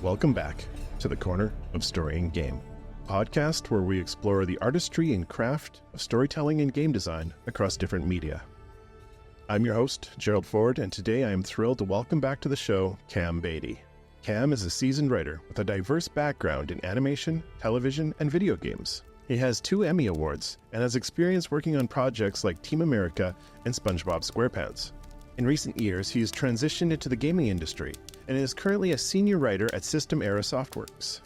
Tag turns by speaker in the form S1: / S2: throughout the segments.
S1: Welcome back to the Corner of Story and Game, podcast where we explore the artistry and craft of storytelling and game design across different media. I'm your host, Gerald Ford, and today I am thrilled to welcome back to the show Cam Baity. Cam is a seasoned writer with a diverse background in animation, television, and video games. He has 2 Emmy Awards and has experience working on projects like Team America and SpongeBob SquarePants. In recent years, he has transitioned into the gaming industry and is currently a senior writer at System Era Softworks.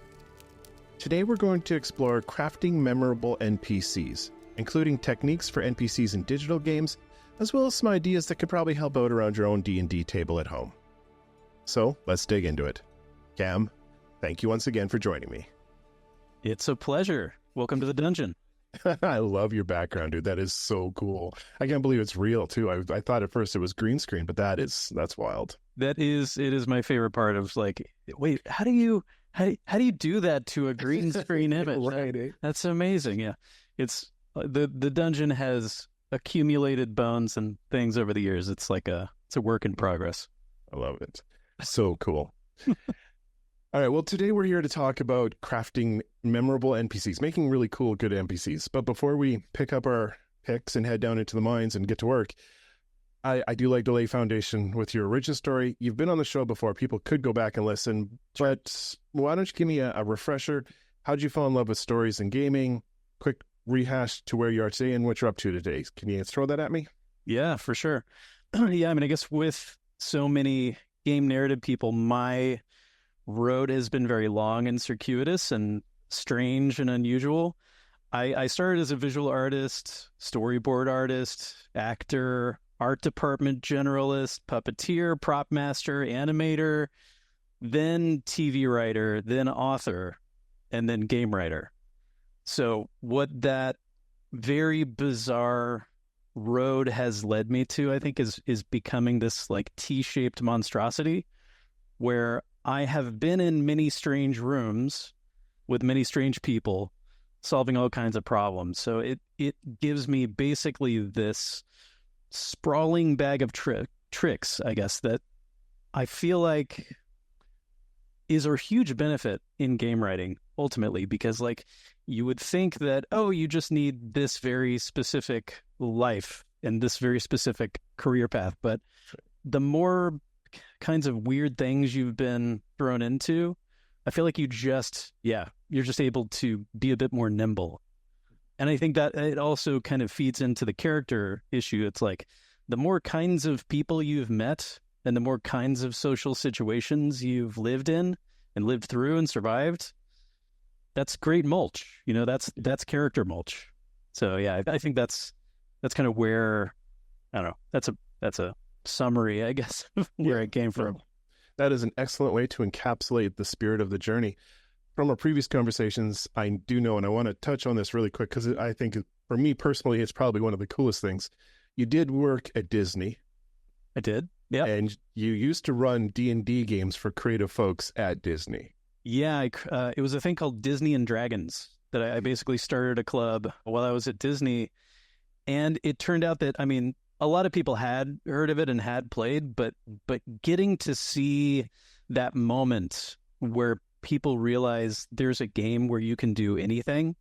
S1: Today we're going to explore crafting memorable NPCs, including techniques for NPCs in digital games, as well as some ideas that could probably help out around your own D&D table at home. So let's dig into it. Cam, thank you once again for joining me.
S2: It's a pleasure. Welcome to the dungeon.
S1: I love your background, dude. That is so cool. I can't believe it's real too. I thought at first it was green screen, but that's wild.
S2: It is my favorite part of like, wait, how do you do that to a green screen image?
S1: Right.
S2: That's amazing. Yeah. It's the dungeon has accumulated bones and things over the years. It's a work in progress.
S1: I love it. So cool. All right, well, today we're here to talk about crafting memorable NPCs, making really cool, good NPCs. But before we pick up our picks and head down into the mines and get to work, I do like to lay foundation with your origin story. You've been on the show before. People could go back and listen, but why don't you give me a refresher? How did you fall in love with stories and gaming? Quick rehash to where you are today and what you're up to today. Can you throw that at me?
S2: Yeah, for sure. Yeah, I mean, I guess with so many game narrative people, my road has been very long and circuitous and strange and unusual. I started as a visual artist, storyboard artist, actor, art department generalist, puppeteer, prop master, animator, then TV writer, then author, and then game writer. So what that very bizarre road has led me to, I think, is becoming this like T-shaped monstrosity where I have been in many strange rooms with many strange people solving all kinds of problems. So it gives me basically this sprawling bag of tricks, I guess, that I feel like is a huge benefit in game writing ultimately, because like you would think that, oh, you just need this very specific life and this very specific career path. But the more kinds of weird things you've been thrown into, I feel like you're just able to be a bit more nimble. And I think that it also kind of feeds into the character issue. It's like the more kinds of people you've met and the more kinds of social situations you've lived in and lived through and survived, that's great mulch. You know, that's character mulch. So yeah, I think that's kind of where, I don't know, that's a summary, I guess, of where it came from.
S1: That is an excellent way to encapsulate the spirit of the journey. From our previous conversations, I do know, and I want to touch on this really quick because I think for me personally, it's probably one of the coolest things. You did work at Disney.
S2: I did, yeah.
S1: And you used to run D&D games for creative folks at Disney.
S2: Yeah, it was a thing called Disney and Dragons that I basically started a club while I was at Disney. And it turned out that, I mean, a lot of people had heard of it and had played, but getting to see that moment where people realize there's a game where you can do anything,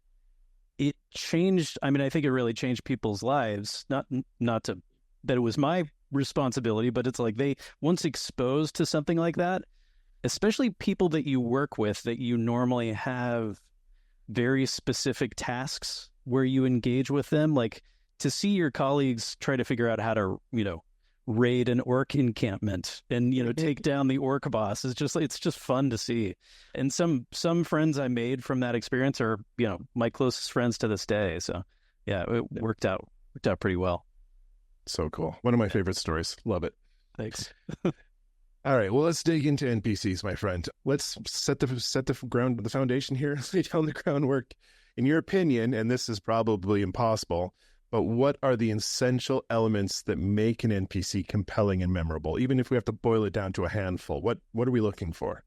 S2: it changed. I mean, I think it really changed people's lives. Not to that it was my responsibility, but it's like they once exposed to something like that, especially people that you work with that you normally have very specific tasks where you engage with them, like to see your colleagues try to figure out how to, raid an orc encampment and, take down the orc boss is just, it's just fun to see. And some friends I made from that experience are, my closest friends to this day. So yeah, it worked out pretty well.
S1: So cool. One of my favorite stories. Love it.
S2: Thanks.
S1: All right. Well, let's dig into NPCs, my friend. Let's set the foundation here, lay down the groundwork. In your opinion, and this is probably impossible, but what are the essential elements that make an NPC compelling and memorable? Even if we have to boil it down to a handful, what are we looking for?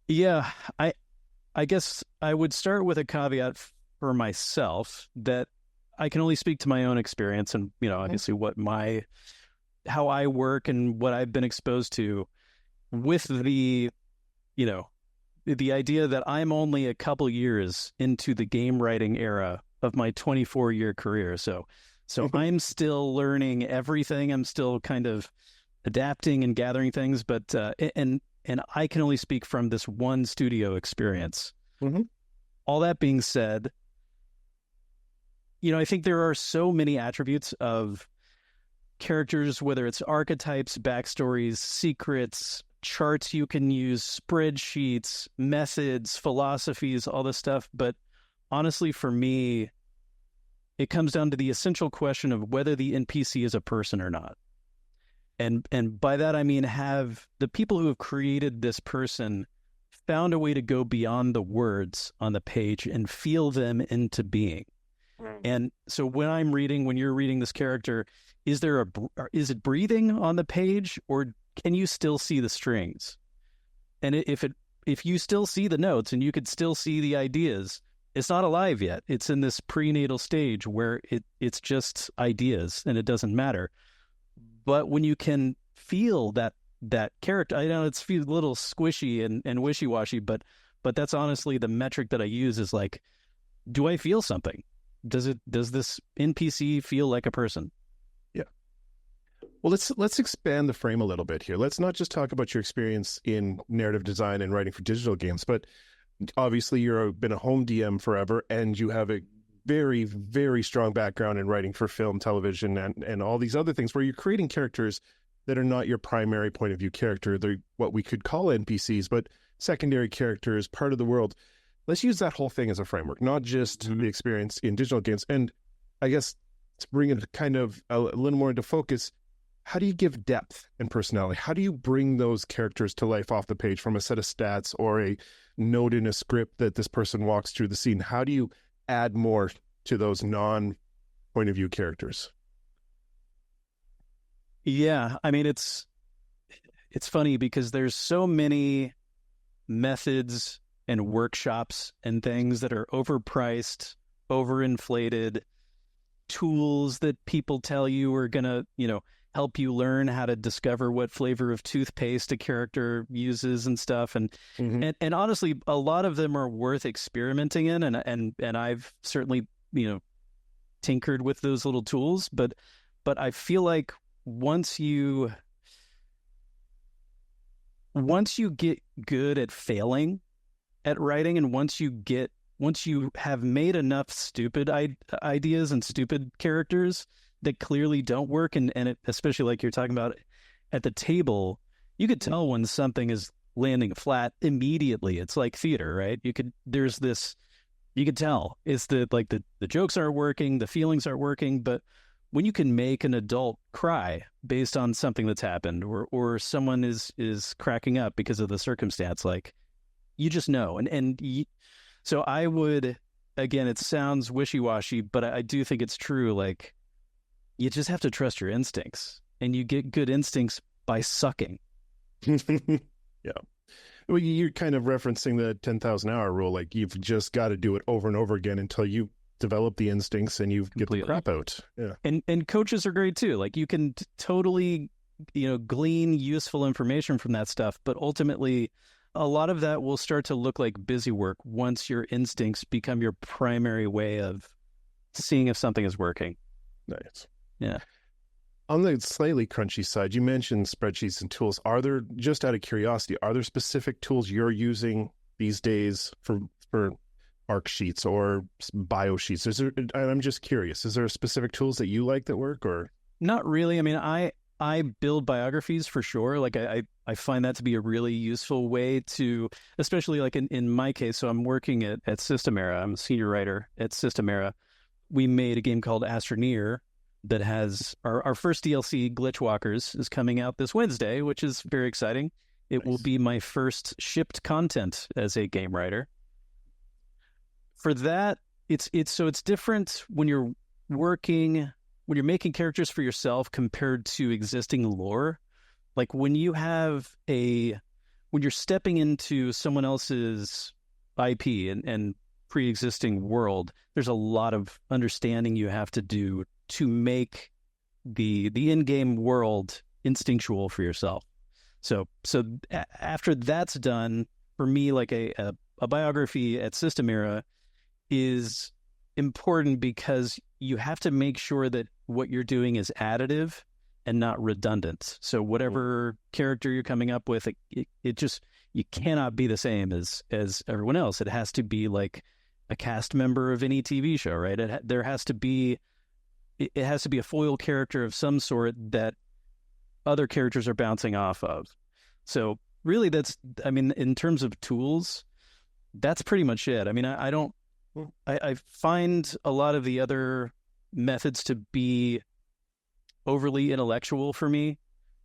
S2: Yeah, I guess I would start with a caveat for myself that I can only speak to my own experience and, obviously how I work and what I've been exposed to with the the idea that I'm only a couple years into the game writing era of my 24-year career. So I'm still learning everything. I'm still kind of adapting and gathering things, but and I can only speak from this one studio experience.
S1: Mm-hmm.
S2: All that being said, I think there are so many attributes of characters, whether it's archetypes, backstories, secrets, charts you can use, spreadsheets, methods, philosophies, all this stuff. But honestly, for me, it comes down to the essential question of whether the NPC is a person or not. And by that, I mean, have the people who have created this person found a way to go beyond the words on the page and feel them into being. And so when you're reading this character, is it breathing on the page, or can you still see the strings? And if you still see the notes and you could still see the ideas, it's not alive yet. It's in this prenatal stage where it's just ideas and it doesn't matter. But when you can feel that character, I know it's a little squishy and wishy-washy, but that's honestly the metric that I use is like, do I feel something? Does this NPC feel like a person?
S1: Yeah. Well, let's expand the frame a little bit here. Let's not just talk about your experience in narrative design and writing for digital games, but obviously you've been a home DM forever, and you have a very, very strong background in writing for film, television, and all these other things where you're creating characters that are not your primary point of view character. They're what we could call NPCs, but secondary characters, part of the world. Let's use that whole thing as a framework, not just the experience in digital games. And I guess to bring it kind of a little more into focus, how do you give depth and personality? How do you bring those characters to life off the page from a set of stats or a note in a script that this person walks through the scene? How do you add more to those non-point of view characters?
S2: Yeah, I mean, it's funny because there's so many methods and workshops and things that are overpriced, overinflated, tools that people tell you are going to, help you learn how to discover what flavor of toothpaste a character uses and stuff. And and honestly, a lot of them are worth experimenting in, and I've certainly, tinkered with those little tools, but I feel like once you get good at failing at writing, and once you have made enough stupid ideas and stupid characters that clearly don't work, and especially like you're talking about at the table, you could tell when something is landing flat immediately. It's like theater, right? You could tell it's the jokes aren't working, the feelings aren't working. But when you can make an adult cry based on something that's happened, or someone is cracking up because of the circumstance, like, you just know. So I would, again, it sounds wishy-washy, but I do think it's true. Like, you just have to trust your instincts, and you get good instincts by sucking.
S1: Yeah. Well, you're kind of referencing the 10,000 hour rule. Like, you've just got to do it over and over again until you develop the instincts and you get the crap out. Yeah.
S2: And coaches are great too. Like, you can totally, glean useful information from that stuff, but ultimately a lot of that will start to look like busy work once your instincts become your primary way of seeing if something is working.
S1: Nice.
S2: Yeah.
S1: On the slightly crunchy side, you mentioned spreadsheets and tools. Are there, just out of curiosity, are there specific tools you're using these days for arc sheets or bio sheets? I'm just curious, is there specific tools that you like that work, or? Not
S2: really. I mean, I build biographies for sure. Like, I find that to be a really useful way to, especially like in my case. So I'm working at System Era. I'm a senior writer at System Era. We made a game called Astroneer that has our first DLC, Glitchwalkers, is coming out this Wednesday, which is very exciting. It will be my first shipped content as a game writer. For that, it's different when you're making characters for yourself compared to existing lore. Like, when you're stepping into someone else's IP and pre-existing world, there's a lot of understanding you have to do to make the in-game world instinctual for yourself. So after that's done, for me, like a biography at System Era is important because you have to make sure that what you're doing is additive and not redundant. So whatever character you're coming up with, it just, you cannot be the same as everyone else. It has to be like a cast member of any TV show, right? It has to be a foil character of some sort that other characters are bouncing off of. So really in terms of tools, that's pretty much it. I mean, I find a lot of the other methods to be overly intellectual for me.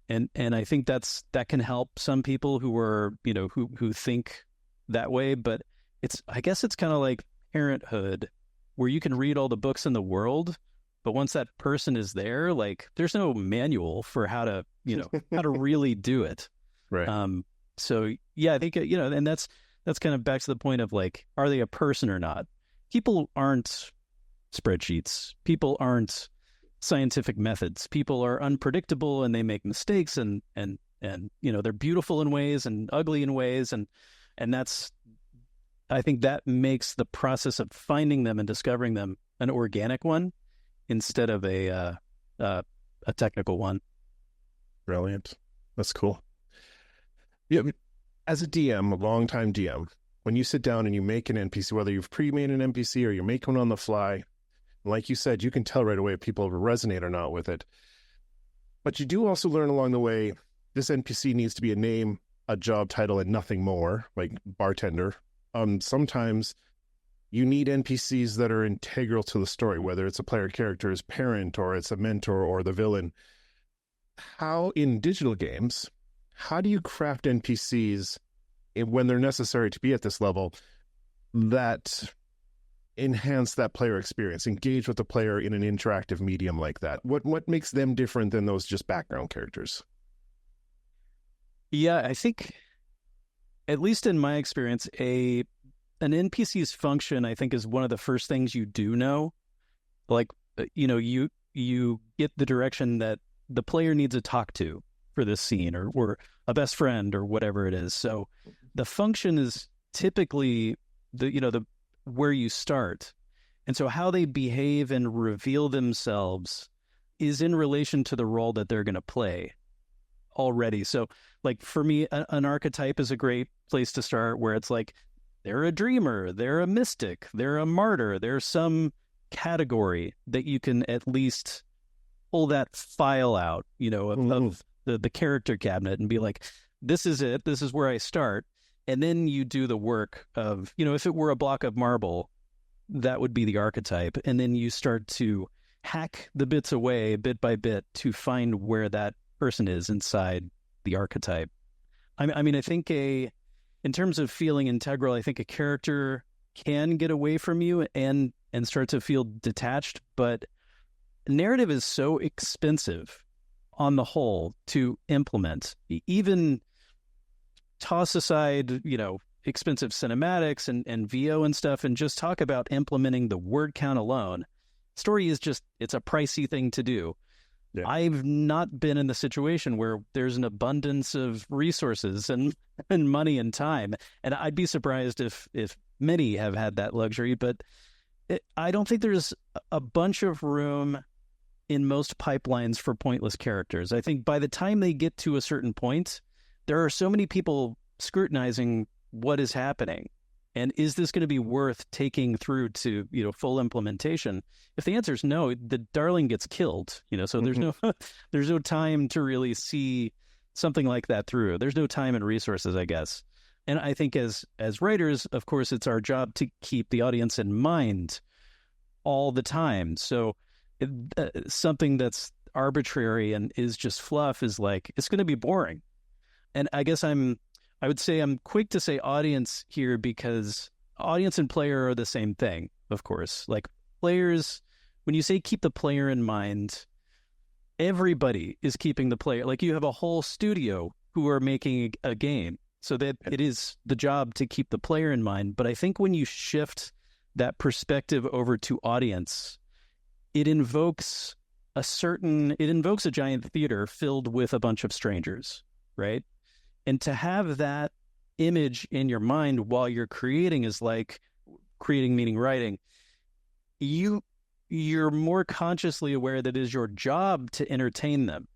S2: And I think that can help some people who are, who think that way. But I guess it's kind of like parenthood, where you can read all the books in the world, but once that person is there, like there's no manual for how to really do it.
S1: Right.
S2: So yeah, I think, and that's kind of back to the point of like, are they a person or not? People aren't spreadsheets. People aren't scientific methods. People are unpredictable and they make mistakes and they're beautiful in ways and ugly in ways. And I think that makes the process of finding them and discovering them an organic one instead of a technical one.
S1: Brilliant. That's cool. Yeah. As a DM, a longtime DM, when you sit down and you make an NPC, whether you've pre-made an NPC or you make one on the fly, like you said, you can tell right away if people resonate or not with it. But you do also learn along the way, this NPC needs to be a name, a job title, and nothing more, like bartender. Sometimes you need NPCs that are integral to the story, whether it's a player character's parent or it's a mentor or the villain. How, in digital games, how do you craft NPCs when they're necessary to be at this level that enhance that player experience, engage with the player in an interactive medium like that? What makes them different than those just background characters?
S2: Yeah, I think, at least in my experience, an NPC's function, I think, is one of the first things you do know. Like, you get the direction that the player needs to talk to for this scene, or a best friend, or whatever it is. So the function is typically the where you start. And so how they behave and reveal themselves is in relation to the role that they're going to play already. So like for me, an archetype is a great place to start, where it's like, they're a dreamer, they're a mystic, they're a martyr, there's some category that you can at least pull that file out, of the character cabinet and be like, this is it, this is where I start. And then you do the work of, if it were a block of marble, that would be the archetype. And then you start to hack the bits away bit by bit to find where that person is inside the archetype. I mean, I think in terms of feeling integral, I think a character can get away from you and start to feel detached, but narrative is so expensive on the whole to implement. Even toss aside, expensive cinematics and VO and stuff, and just talk about implementing the word count alone. Story is it's a pricey thing to do. Yeah. I've not been in the situation where there's an abundance of resources and money and time. And I'd be surprised if many have had that luxury, but I don't think there's a bunch of room in most pipelines for pointless characters. I think by the time they get to a certain point, there are so many people scrutinizing what is happening. And is this going to be worth taking through to, full implementation? If the answer is no, the darling gets killed, so there's no time to really see something like that through. There's no time and resources, I guess. And I think as writers, of course, it's our job to keep the audience in mind all the time. So something that's arbitrary and is just fluff is like, it's going to be boring. And I guess I would say I'm quick to say audience here, because audience and player are the same thing, of course. Like players, when you say keep the player in mind, everybody is keeping the player. Like you have a whole studio who are making a game, so that it is the job to keep the player in mind. But I think when you shift that perspective over to audience, it invokes a giant theater filled with a bunch of strangers, right? And to have that image in your mind while you're creating is like creating, meaning writing. You're more consciously aware that it is your job to entertain them.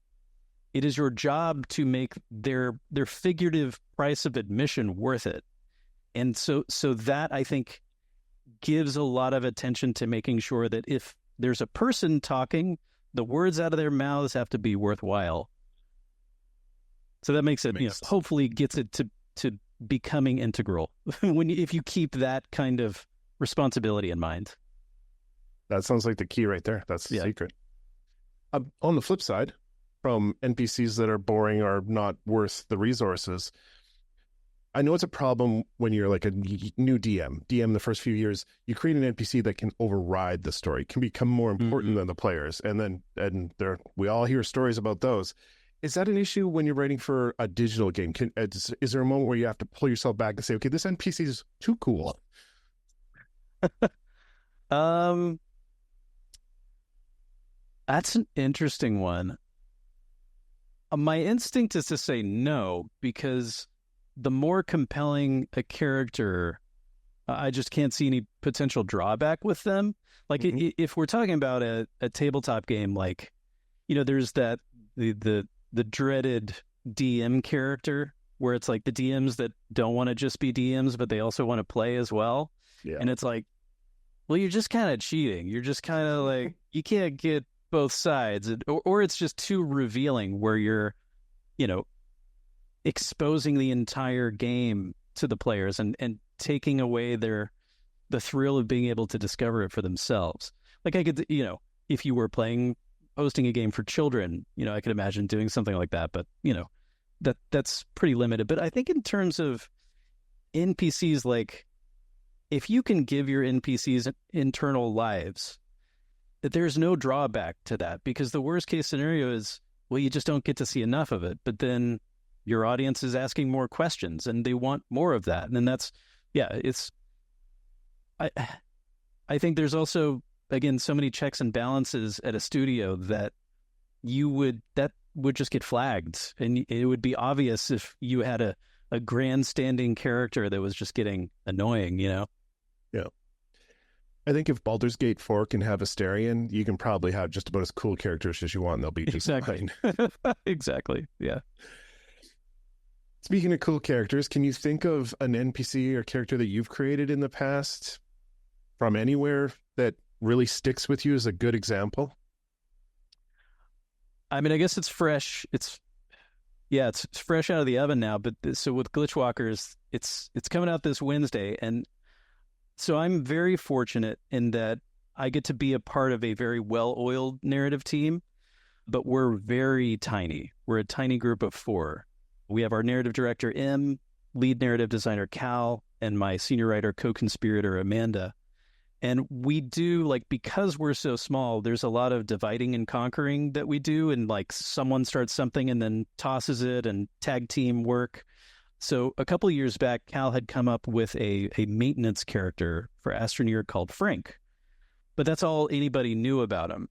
S2: It is your job to make their figurative price of admission worth it. And so that, I think, gives a lot of attention to making sure that if there's a person talking, the words out of their mouths have to be worthwhile. So that makes it, hopefully gets it to becoming integral if you keep that kind of responsibility in mind.
S1: That sounds like the key right there. That's the secret. On the flip side, from NPCs that are boring or not worth the resources, I know it's a problem when you're like a new DM the first few years. You create an NPC that can override the story, can become more important than the players, and we all hear stories about those. Is that an issue when you're writing for a digital game? Is there a moment where you have to pull yourself back and say, okay, this NPC is too cool?
S2: That's an interesting one. My instinct is to say no, because the more compelling a character, I just can't see any potential drawback with them. Like if we're talking about a tabletop game, like, there's that the dreaded DM character where it's like the DMs that don't want to just be DMs, but they also want to play as well. Yeah. And it's like, well, you're just kind of cheating. You're just kind of like, you can't get both sides, or it's just too revealing where you're, exposing the entire game to the players and taking away the thrill of being able to discover it for themselves. Like I could, if you were hosting a game for children, I could imagine doing something like that, but that's pretty limited. But I think in terms of NPCs, like if you can give your NPCs internal lives, that there's no drawback to that, because the worst case scenario is, well, you just don't get to see enough of it, but then your audience is asking more questions and they want more of that. And then I think there's also, again, so many checks and balances at a studio that would just get flagged. And it would be obvious if you had a grandstanding character that was just getting annoying, Yeah.
S1: I think if Baldur's Gate 4 can have Astarion, you can probably have just about as cool characters as you want, and they'll be just fine.
S2: Exactly. Yeah.
S1: Speaking of cool characters, can you think of an NPC or character that you've created in the past from anywhere that really sticks with you as a good example?
S2: I mean, I guess it's fresh. It's fresh out of the oven now. But so with Glitchwalkers, it's coming out this Wednesday, and so I'm very fortunate in that I get to be a part of a very well-oiled narrative team, but we're very tiny. We're a tiny group of 4. We have our narrative director, Em, lead narrative designer, Cal, and my senior writer, co-conspirator, Amanda. And we do, because we're so small, there's a lot of dividing and conquering that we do. And someone starts something and then tosses it, and tag team work. So a couple of years back, Cal had come up with a maintenance character for Astroneer called Frank. But that's all anybody knew about him.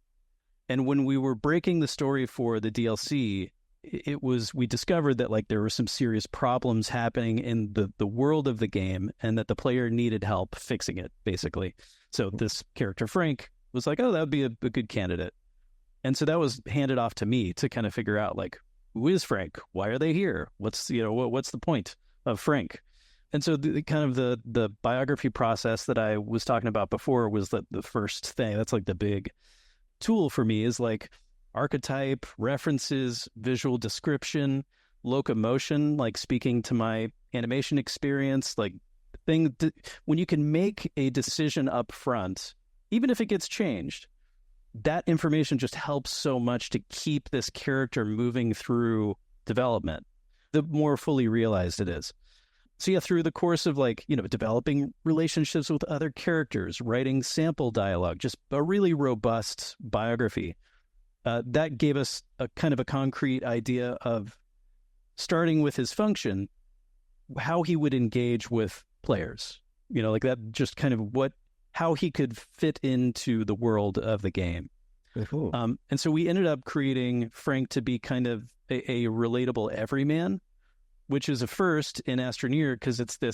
S2: And when we were breaking the story for the DLC, we discovered that there were some serious problems happening in the world of the game, and that the player needed help fixing it, basically. So this character, Frank, was like, oh, that would be a good candidate. And so that was handed off to me to kind of figure out, who is Frank? Why are they here? What's the point of Frank? And so the biography process that I was talking about before was the first thing. That's the big tool for me is archetype, references, visual description, locomotion, speaking to my animation experience, when you can make a decision up front, even if it gets changed, that information just helps so much to keep this character moving through development, the more fully realized it is. So through the course of developing relationships with other characters, writing sample dialogue, just a really robust biography, that gave us a kind of a concrete idea of, starting with his function, how he would engage with players, that just kind of how he could fit into the world of the game.
S1: Cool.
S2: And so we ended up creating Frank to be kind of a relatable everyman, which is a first in Astroneer because it's a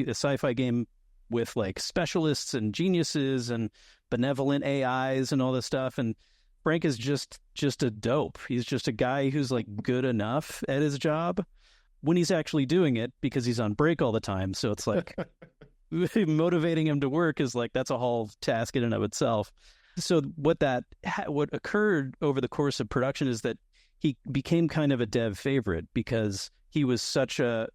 S2: sci-fi game with like specialists and geniuses and benevolent AIs and all this stuff. And Frank is just a dope. He's just a guy who's like good enough at his job when he's actually doing it because he's on break all the time. So it's like motivating him to work is like, that's a whole task in and of itself. So what occurred over the course of production is that he became kind of a dev favorite because he was such a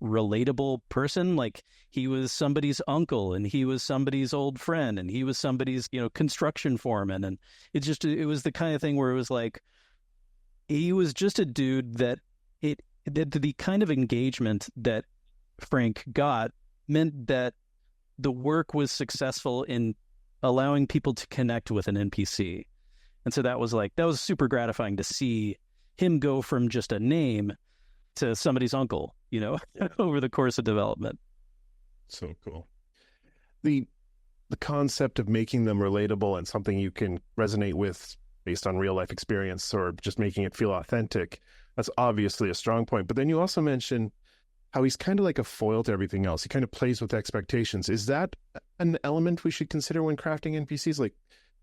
S2: relatable person. Like he was somebody's uncle and he was somebody's old friend and he was somebody's, construction foreman. And it was the kind of thing where it was like, he was just a dude that the kind of engagement that Frank got meant that the work was successful in allowing people to connect with an NPC. And so that was super gratifying to see him go from just a name to somebody's uncle, over the course of development.
S1: So cool. The concept of making them relatable and something you can resonate with based on real life experience or just making it feel authentic, that's obviously a strong point. But then you also mention how he's kind of like a foil to everything else. He kind of plays with expectations. Is that an element we should consider when crafting NPCs? Like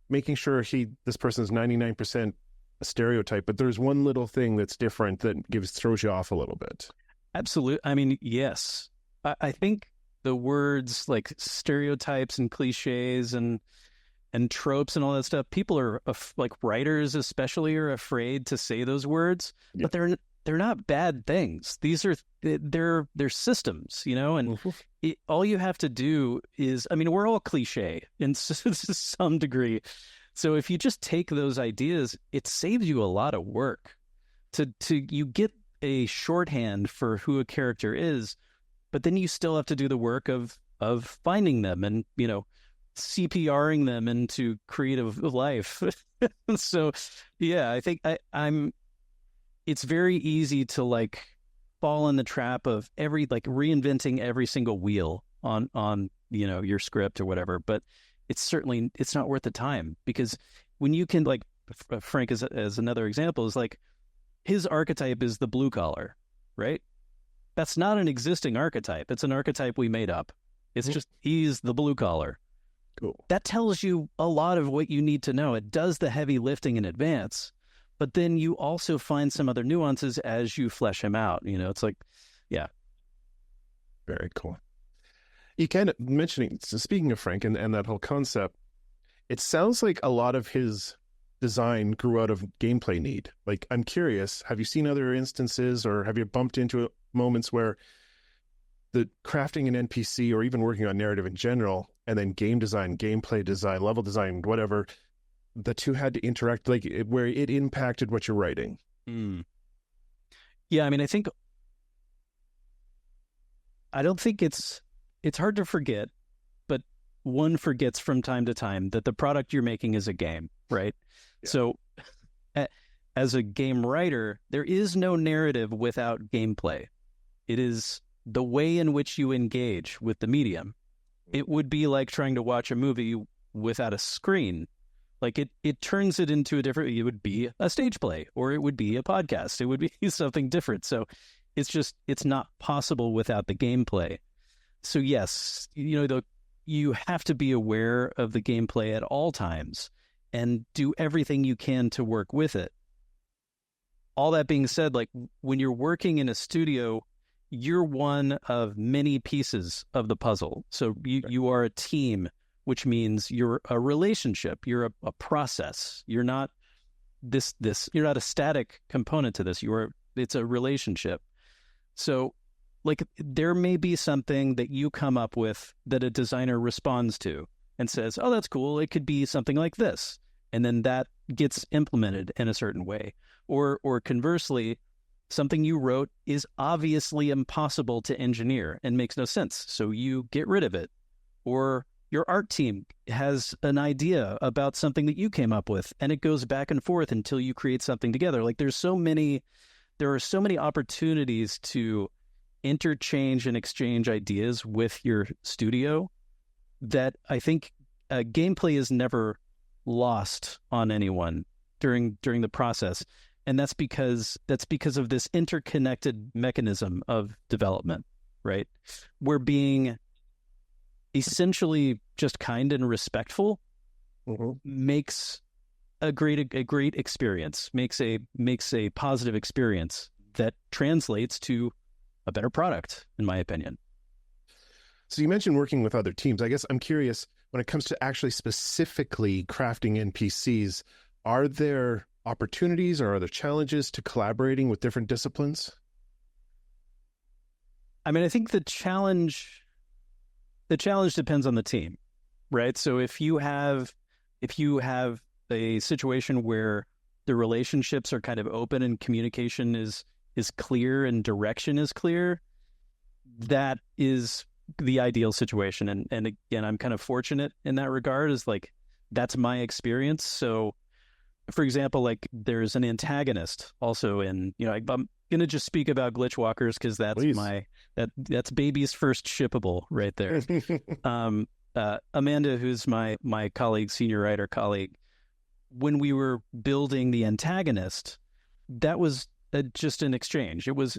S1: making sure this person's 99% a stereotype, but there's one little thing that's different that throws you off a little bit.
S2: Absolutely. I mean, yes. I think the words like stereotypes and cliches and tropes and all that stuff, people are like writers especially are afraid to say those words, but they're not bad things. They're systems, and all you have to do is, I mean, we're all cliche in some degree. So if you just take those ideas, it saves you a lot of work you get a shorthand for who a character is, but then you still have to do the work of finding them and, CPRing them into creative life. So, yeah, I think it's very easy to like fall in the trap of reinventing every single wheel on your script or whatever. But it's not worth the time, because when you can, like Frank as another example, is like his archetype is the blue collar, right? That's not an existing archetype. It's an archetype we made up. It's just he's the blue collar.
S1: Cool.
S2: That tells you a lot of what you need to know. It does the heavy lifting in advance, but then you also find some other nuances as you flesh him out. It's like, yeah.
S1: Very cool. You kind of mentioning, speaking of Frank and that whole concept, it sounds like a lot of his design grew out of gameplay need. Like, I'm curious, have you seen other instances or have you bumped into moments where the crafting an NPC or even working on narrative in general, and then game design, gameplay design, level design, whatever, the two had to interact, like where it impacted what you're writing?
S2: Yeah, I mean, I don't think it's hard to forget, but one forgets from time to time that the product you're making is a game, right? Yeah. So as a game writer, there is no narrative without gameplay. It is the way in which you engage with the medium. It would be like trying to watch a movie without a screen. Like it turns it into it would be a stage play, or it would be a podcast. It would be something different. So it's not possible without the gameplay. So yes, you have to be aware of the gameplay at all times and do everything you can to work with it. All that being said, like when you're working in a studio, you're one of many pieces of the puzzle. So you are a team, which means you're a relationship. You're a process. You're not you're not a static component to this. It's a relationship. So like there may be something that you come up with that a designer responds to and says, oh, that's cool. It could be something like this. And then that gets implemented in a certain way. Or conversely, something you wrote is obviously impossible to engineer and makes no sense. So you get rid of it. Or your art team has an idea about something that you came up with, and it goes back and forth until you create something together. Like there are so many opportunities to interchange and exchange ideas with your studio that I think gameplay is never lost on anyone during the process. And that's because of this interconnected mechanism of development, right? We're being essentially just kind and respectful makes a great experience, makes a positive experience that translates to a better product, in my opinion.
S1: So you mentioned working with other teams. I guess I'm curious, when it comes to actually specifically crafting NPCs, are there opportunities or are there challenges to collaborating with different disciplines?
S2: I mean, I think the challenge depends on the team, right? So if you have a situation where the relationships are kind of open and communication is clear and direction is clear, that is the ideal situation. And again, I'm kind of fortunate in that regard, is like, that's my experience. So for example, like there's an antagonist also in, I'm going to just speak about Glitchwalkers because that's baby's first shippable right there. Amanda, who's my colleague, senior writer colleague, when we were building the antagonist, that was just an exchange. It was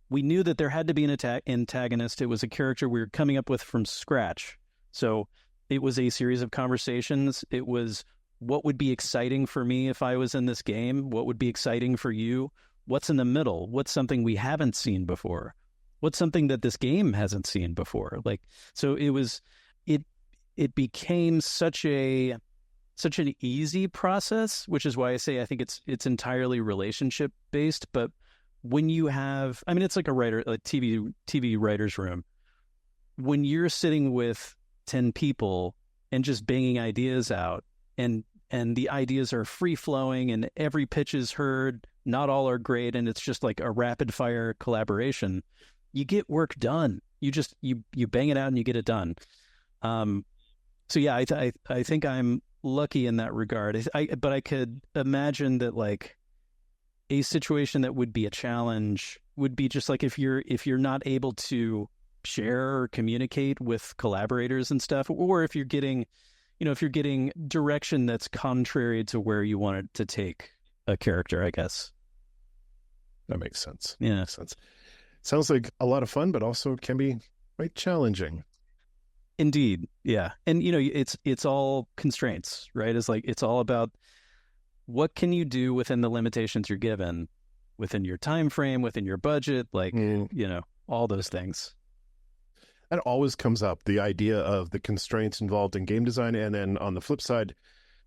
S2: we knew that there had to be an antagonist. It was a character we were coming up with from scratch. So it was a series of conversations. It was, what would be exciting for me if I was in this game? What would be exciting for you? What's in the middle? What's something we haven't seen before? What's something that this game hasn't seen before? Like, so it became such an easy process, which is why I say I think it's entirely relationship based. But when you have, I mean, it's like a TV writer's room. When you're sitting with 10 people and just banging ideas out, and the ideas are free flowing and every pitch is heard, not all are great, and it's just like a rapid fire collaboration, you get work done. You just you bang it out and you get it done. So yeah, I think I'm lucky in that regard. But I could imagine that like a situation that would be a challenge would be just like if you're not able to share or communicate with collaborators and stuff, or if you're getting direction that's contrary to where you wanted to take a character, I guess.
S1: That makes sense.
S2: Yeah.
S1: Makes sense. Sounds like a lot of fun, but also can be quite challenging.
S2: Indeed. Yeah. And it's all constraints, right? It's all about what can you do within the limitations you're given, within your time frame, within your budget, all those things.
S1: That always comes up, the idea of the constraints involved in game design, and then on the flip side,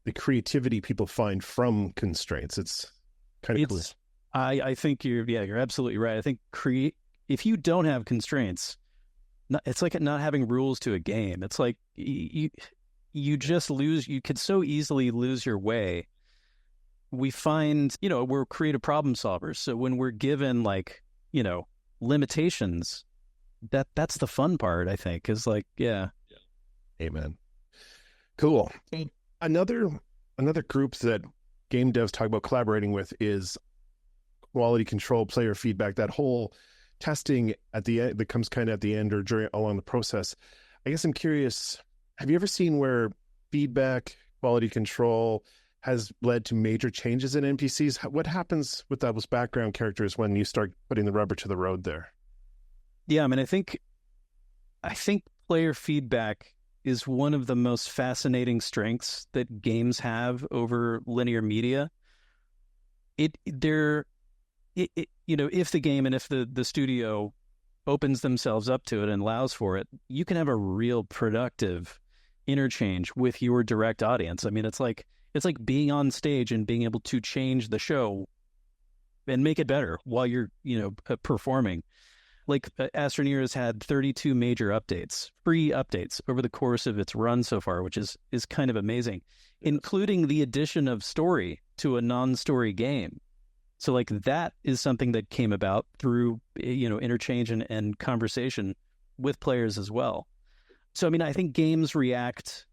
S1: the creativity people find from constraints. It's kind of cool.
S2: I think you're absolutely right. I think if you don't have constraints, it's like not having rules to a game. It's like you just lose. You could so easily lose your way. We find, we're creative problem solvers. So when we're given limitations, that's the fun part, I think, is like, yeah.
S1: Amen. Cool. Another group that game devs talk about collaborating with is quality control, player feedback, that whole testing at the end that comes kind of at the end or along the process. I guess I'm curious, have you ever seen where feedback, quality control has led to major changes in NPCs? What happens with those background characters when you start putting the rubber to the road there?
S2: Yeah, I mean, I think player feedback is one of the most fascinating strengths that games have over linear media. If the game and if the studio opens themselves up to it and allows for it, you can have a real productive interchange with your direct audience. I mean, it's like being on stage and being able to change the show and make it better while you're, performing. Like Astroneer has had 32 major updates, free updates over the course of its run so far, which is kind of amazing, including the addition of story to a non-story game. So like that is something that came about through, interchange and conversation with players as well. So, I mean, I think games react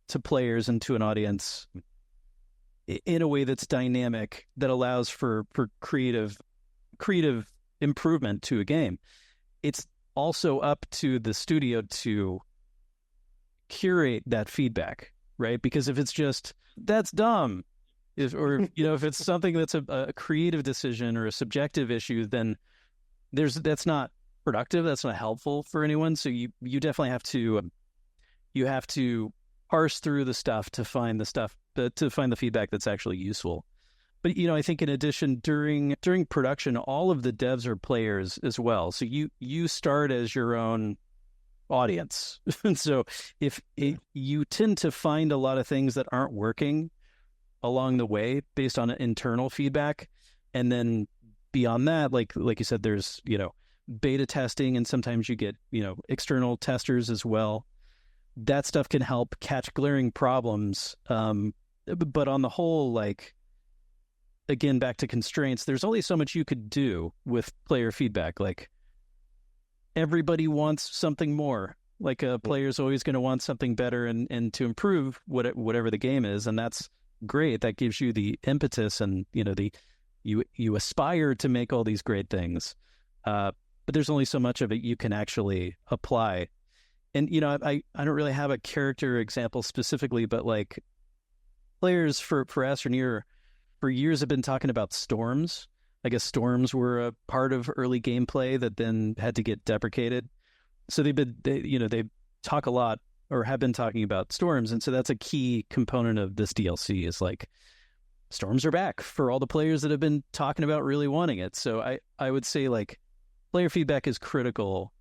S2: to players and to an audience in a way that's dynamic, that allows for creative improvement to a game. It's also up to the studio to curate that feedback, right? Because if it's just, that's dumb, if it's something that's a creative decision or a subjective issue, then that's not productive. That's not helpful for anyone. So you definitely have to parse through the stuff to find the feedback that's actually useful. But I think in addition, during production, all of the devs are players as well. So you start as your own audience, and so you tend to find a lot of things that aren't working along the way based on internal feedback, and then beyond that, like you said, there's beta testing, and sometimes you get external testers as well. That stuff can help catch glaring problems, but on the whole, like, again, back to constraints, there's only so much you could do with player feedback. Like, everybody wants something more. Like, a player's always going to want something better and to improve whatever the game is, and that's great. That gives you the impetus, and you aspire to make all these great things. But there's only so much of it you can actually apply. And I don't really have a character example specifically, but like, players for Astroneer for years have been talking about storms. I guess storms were a part of early gameplay that then had to get deprecated. So they talk a lot, or have been talking about storms, and so that's a key component of this DLC. Is like, storms are back for all the players that have been talking about really wanting it. So I would say, like, player feedback is critical,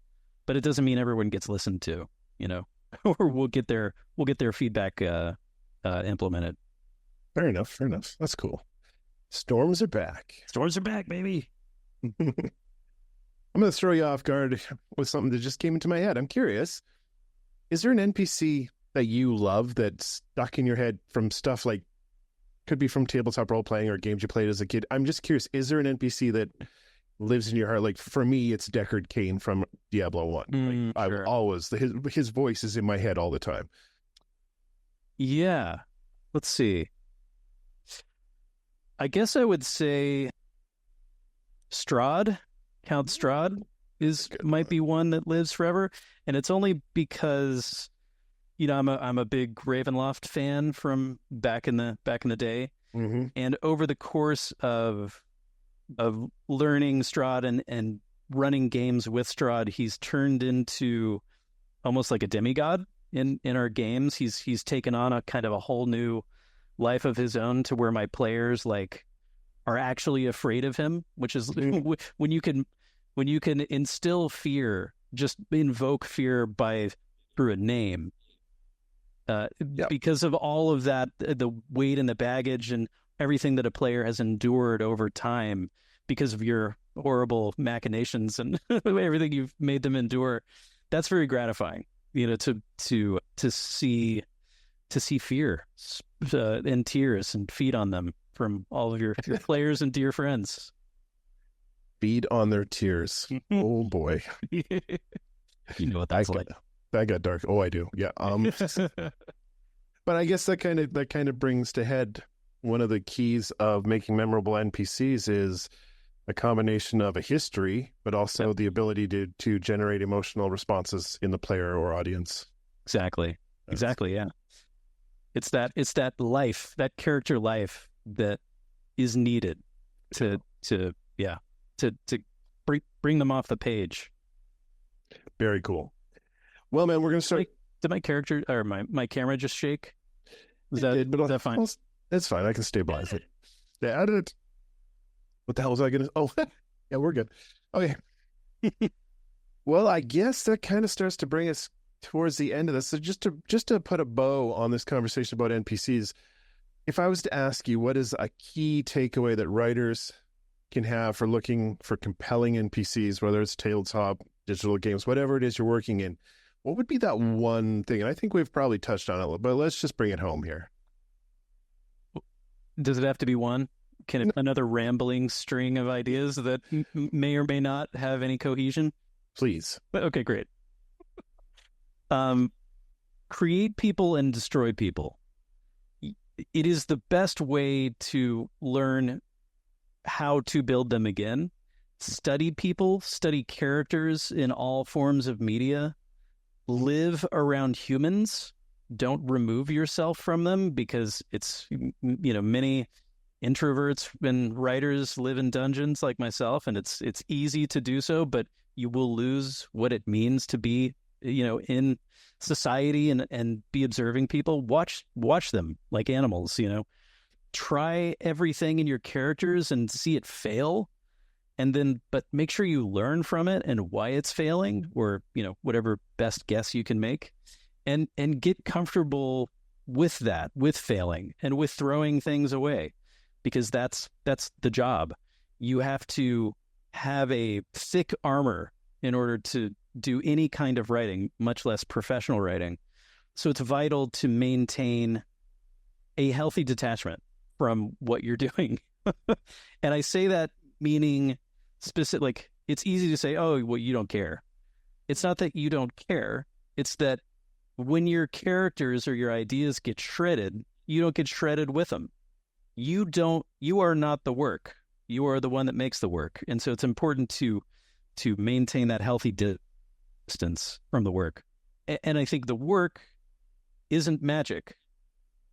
S2: but it doesn't mean everyone gets listened to, or we'll get their feedback implemented.
S1: Fair enough. That's cool. Storms are back.
S2: Storms are back, baby.
S1: I'm going to throw you off guard with something that just came into my head. I'm curious, is there an NPC that you love that's stuck in your head from stuff like, could be from tabletop role-playing or games you played as a kid? I'm just curious, is there an NPC that lives in your heart? Like, for me, it's Deckard Cain from Diablo 1.
S2: Sure.
S1: I've always, his voice is in my head all the time.
S2: Yeah. Let's see. I guess I would say Strahd, Count Strahd might be one that lives forever, and it's only because I'm a big Ravenloft fan from back in the day, and over the course of learning Strahd and running games with Strahd, he's turned into almost like a demigod in our games. He's taken on a kind of a whole new life of his own, to where my players like are actually afraid of him, which is when you can instill fear, just invoke fear through a name, because of all of that, the weight and the baggage and everything that a player has endured over time because of your horrible machinations and everything you've made them endure. That's very gratifying, to see fear and tears and feed on them from all of your players and dear friends.
S1: Feed on their tears. Oh boy.
S2: You know what that's like.
S1: That got dark. Oh, I do. Yeah. But I guess that kind of brings to head one of the keys of making memorable NPCs is a combination of a history, but also the ability to generate emotional responses in the player or audience.
S2: Exactly. Yeah. It's that life, that character life that is needed to bring them off the page.
S1: Very cool. Well, man, we're going to start.
S2: Did my character or my camera just shake? Is that fine?
S1: Well, it's fine. I can stabilize it. Add it. What the hell was I going to? Oh, yeah, we're good. Okay. Well, I guess that kind of starts to bring us towards the end of this. So just to put a bow on this conversation about NPCs, if I was to ask you, what is a key takeaway that writers can have for looking for compelling NPCs, whether it's tabletop, digital games, whatever it is you're working in, what would be that one thing? And I think we've probably touched on it a little, but let's just bring it home here.
S2: Does it have to be one? Can another rambling string of ideas that may or may not have any cohesion?
S1: Please.
S2: Okay, great. Create people and destroy people. It is the best way to learn how to build them again. Study people, study characters in all forms of media. Live around humans. Don't remove yourself from them, because it's, many introverts and writers live in dungeons like myself, and it's easy to do so, but you will lose what it means to be, in society and be observing people. Watch them like animals, try everything in your characters and see it fail, and then but make sure you learn from it and why it's failing, or whatever best guess you can make, and get comfortable with that, with failing and with throwing things away, because that's the job. You have to have a thick armor in order to do any kind of writing, much less professional writing. So it's vital to maintain a healthy detachment from what you're doing. And I say that meaning specific, like, it's easy to say, oh, well, you don't care. It's not that you don't care. It's that when your characters or your ideas get shredded, you don't get shredded with them. You are not the work. You are the one that makes the work. And so it's important to maintain that healthy distance from the work. And I think the work isn't magic.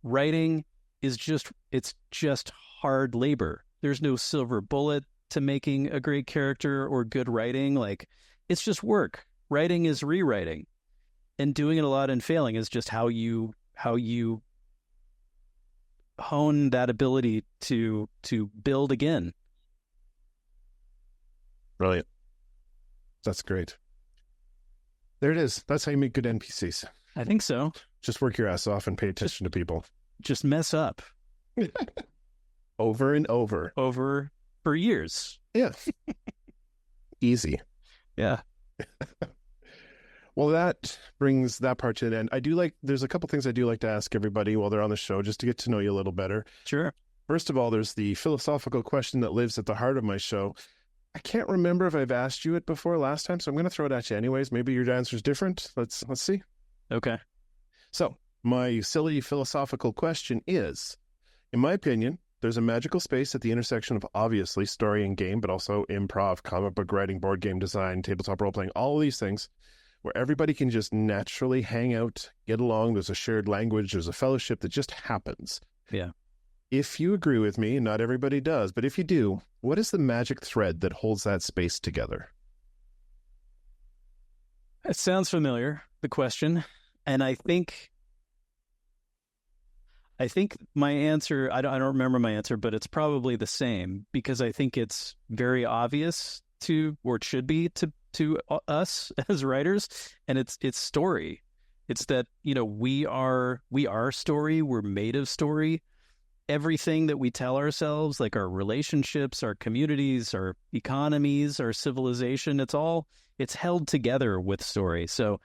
S2: Writing is just hard labor. There's no silver bullet to making a great character or good writing. Like, it's just work. Writing is rewriting, and doing it a lot and failing is just how you hone that ability to build again.
S1: Brilliant. That's great. There it is. That's how you make good NPCs.
S2: I think so.
S1: Just work your ass off and pay attention to people.
S2: Just mess up.
S1: Over and over.
S2: Over for years.
S1: Yeah. Easy.
S2: Yeah.
S1: Well, that brings that part to an end. There's a couple things I do like to ask everybody while they're on the show, just to get to know you a little better.
S2: Sure.
S1: First of all, there's the philosophical question that lives at the heart of my show. I can't remember if I've asked you it before last time, so I'm going to throw it at you anyways. Maybe your answer's different. Let's see.
S2: Okay.
S1: So my silly philosophical question is, in my opinion, there's a magical space at the intersection of obviously story and game, but also improv, comic book writing, board game design, tabletop role-playing, all of these things, where everybody can just naturally hang out, get along. There's a shared language. There's a fellowship that just happens.
S2: Yeah.
S1: If you agree with me, not everybody does, but if you do, what is the magic thread that holds that space together?
S2: It sounds familiar, the question. And I think my answer, I don't remember my answer, but it's probably the same, because I think it's very obvious or it should be to us as writers, and it's story. It's that, we are story. We're made of story. Everything that we tell ourselves, like our relationships, our communities, our economies, our civilization, it's held together with story. So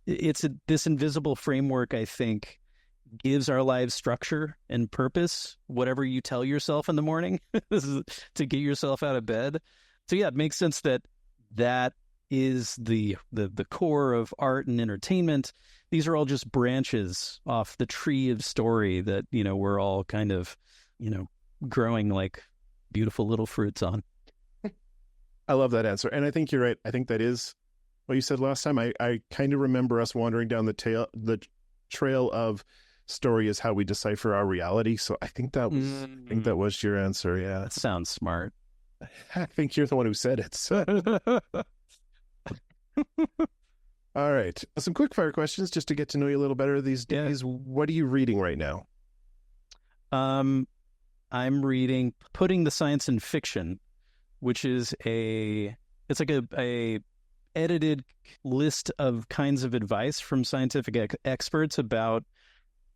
S2: this invisible framework, I think, gives our lives structure and purpose, whatever you tell yourself in the morning to get yourself out of bed. So yeah, it makes sense that is the core of art and entertainment. These are all just branches off the tree of story that, we're all kind of, growing like beautiful little fruits on.
S1: I love that answer. And I think you're right. I think that is what you said last time. I kind of remember us wandering down the trail of story is how we decipher our reality. So I think that was your answer. Yeah.
S2: That sounds smart.
S1: I think you're the one who said it. So. All right. Some quick fire questions just to get to know you a little better these days. Yeah. What are you reading right now?
S2: I'm reading Putting the Science in Fiction, which is it's like a edited list of kinds of advice from scientific experts about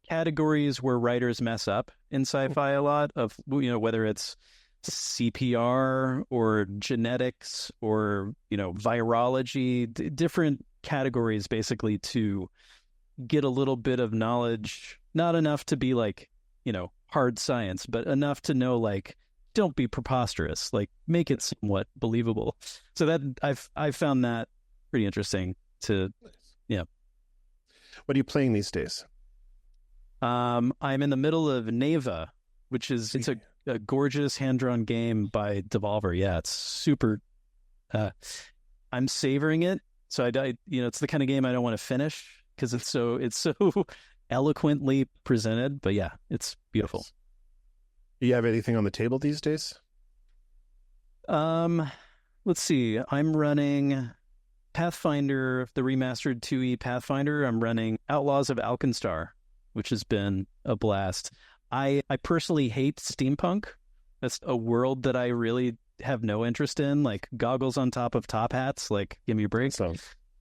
S2: categories where writers mess up in sci-fi a lot, of, whether it's CPR or genetics or, virology, different categories, basically, to get a little bit of knowledge, not enough to be like, hard science, but enough to know, like, don't be preposterous, like, make it somewhat believable. So that I've found that pretty interesting to, yeah.
S1: What are you playing these days?
S2: I'm in the middle of Neva, which is, it's a gorgeous hand-drawn game by Devolver. Yeah, it's super. I'm savoring it. So it's the kind of game I don't want to finish because it's so eloquently presented. But yeah, it's beautiful.
S1: Do you have anything on the table these days?
S2: Let's see. I'm running Pathfinder, the remastered 2E Pathfinder. I'm running Outlaws of Alkenstar, which has been a blast. I personally hate steampunk. That's a world that I really have no interest in, like goggles on top of top hats. Like, give me a break.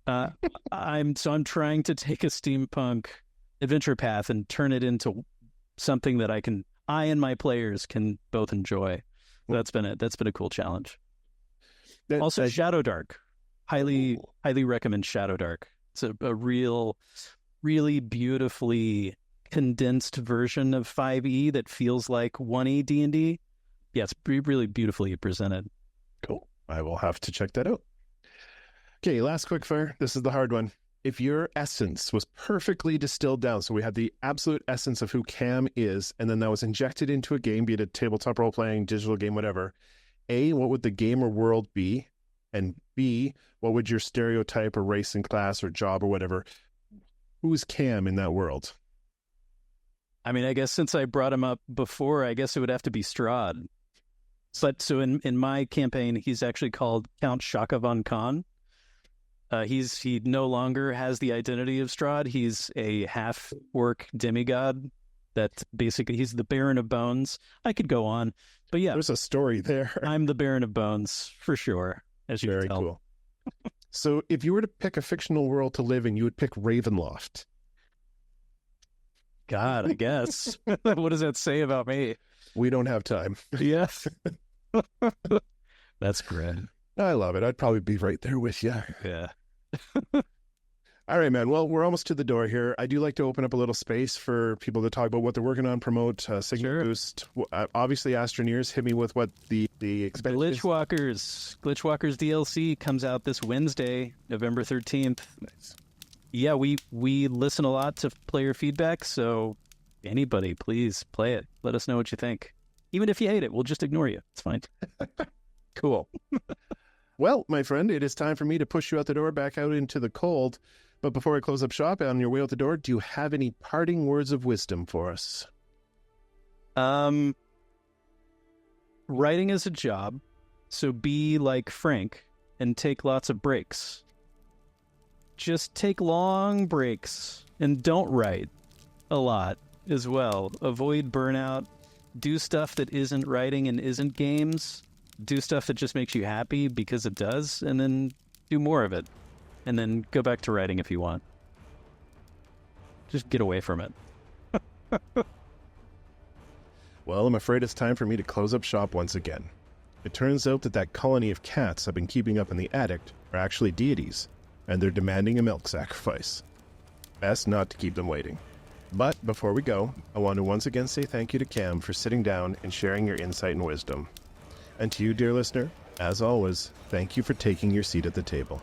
S2: I'm trying to take a steampunk adventure path and turn it into something that I and my players can both enjoy. That's been a cool challenge. Also, Shadowdark. Highly recommend Shadowdark. It's a really beautifully condensed version of 5e that feels like 1e D&D. Yeah, it's really beautifully presented.
S1: Cool. I will have to check that out. Okay, last quickfire. This is the hard one. If your essence was perfectly distilled down, so we had the absolute essence of who Cam is, and then that was injected into a game, be it a tabletop role-playing, digital game, whatever, A, what would the game or world be? And B, what would your stereotype or race and class or job or whatever? Who's Cam in that world?
S2: I mean, I guess since I brought him up before, I guess it would have to be Strahd. But so in my campaign, he's actually called Count Shaka von Khan. He no longer has the identity of Strahd. He's a half-orc demigod that basically he's the Baron of Bones. I could go on, but yeah.
S1: There's a story there.
S2: I'm the Baron of Bones, for sure, as you can tell.
S1: Very cool. So if you were to pick a fictional world to live in, you would pick Ravenloft.
S2: God, I guess. What does that say about me?
S1: We don't have time.
S2: Yes. That's great.
S1: I love it. I'd probably be right there with you.
S2: Yeah.
S1: All right, man. Well, we're almost to the door here. I do like to open up a little space for people to talk about what they're working on, promote, Signal Boost. Obviously, Astroneers, hit me with what the expansion is.
S2: Glitchwalkers DLC comes out this Wednesday, November 13th.
S1: Nice.
S2: Yeah, we listen a lot to player feedback, so anybody, please play it. Let us know what you think. Even if you hate it, we'll just ignore you. It's fine.
S1: Cool. Well, my friend, it is time for me to push you out the door, back out into the cold. But before I close up shop, on your way out the door, do you have any parting words of wisdom for us?
S2: Writing is a job, so be like Frank and take lots of breaks. Just take long breaks and don't write a lot as well. Avoid burnout. Do stuff that isn't writing and isn't games. Do stuff that just makes you happy because it does, and then do more of it. And then go back to writing if you want. Just get away from it.
S1: Well, I'm afraid it's time for me to close up shop once again. It turns out that colony of cats I've been keeping up in the attic are actually deities, and they're demanding a milk sacrifice. Best not to keep them waiting. But before we go, I want to once again say thank you to Cam for sitting down and sharing your insight and wisdom. And to you, dear listener, as always, thank you for taking your seat at the table.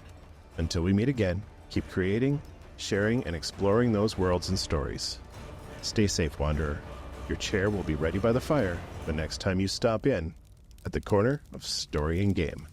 S1: Until we meet again, keep creating, sharing, and exploring those worlds and stories. Stay safe, Wanderer. Your chair will be ready by the fire the next time you stop in at the corner of Story and Game.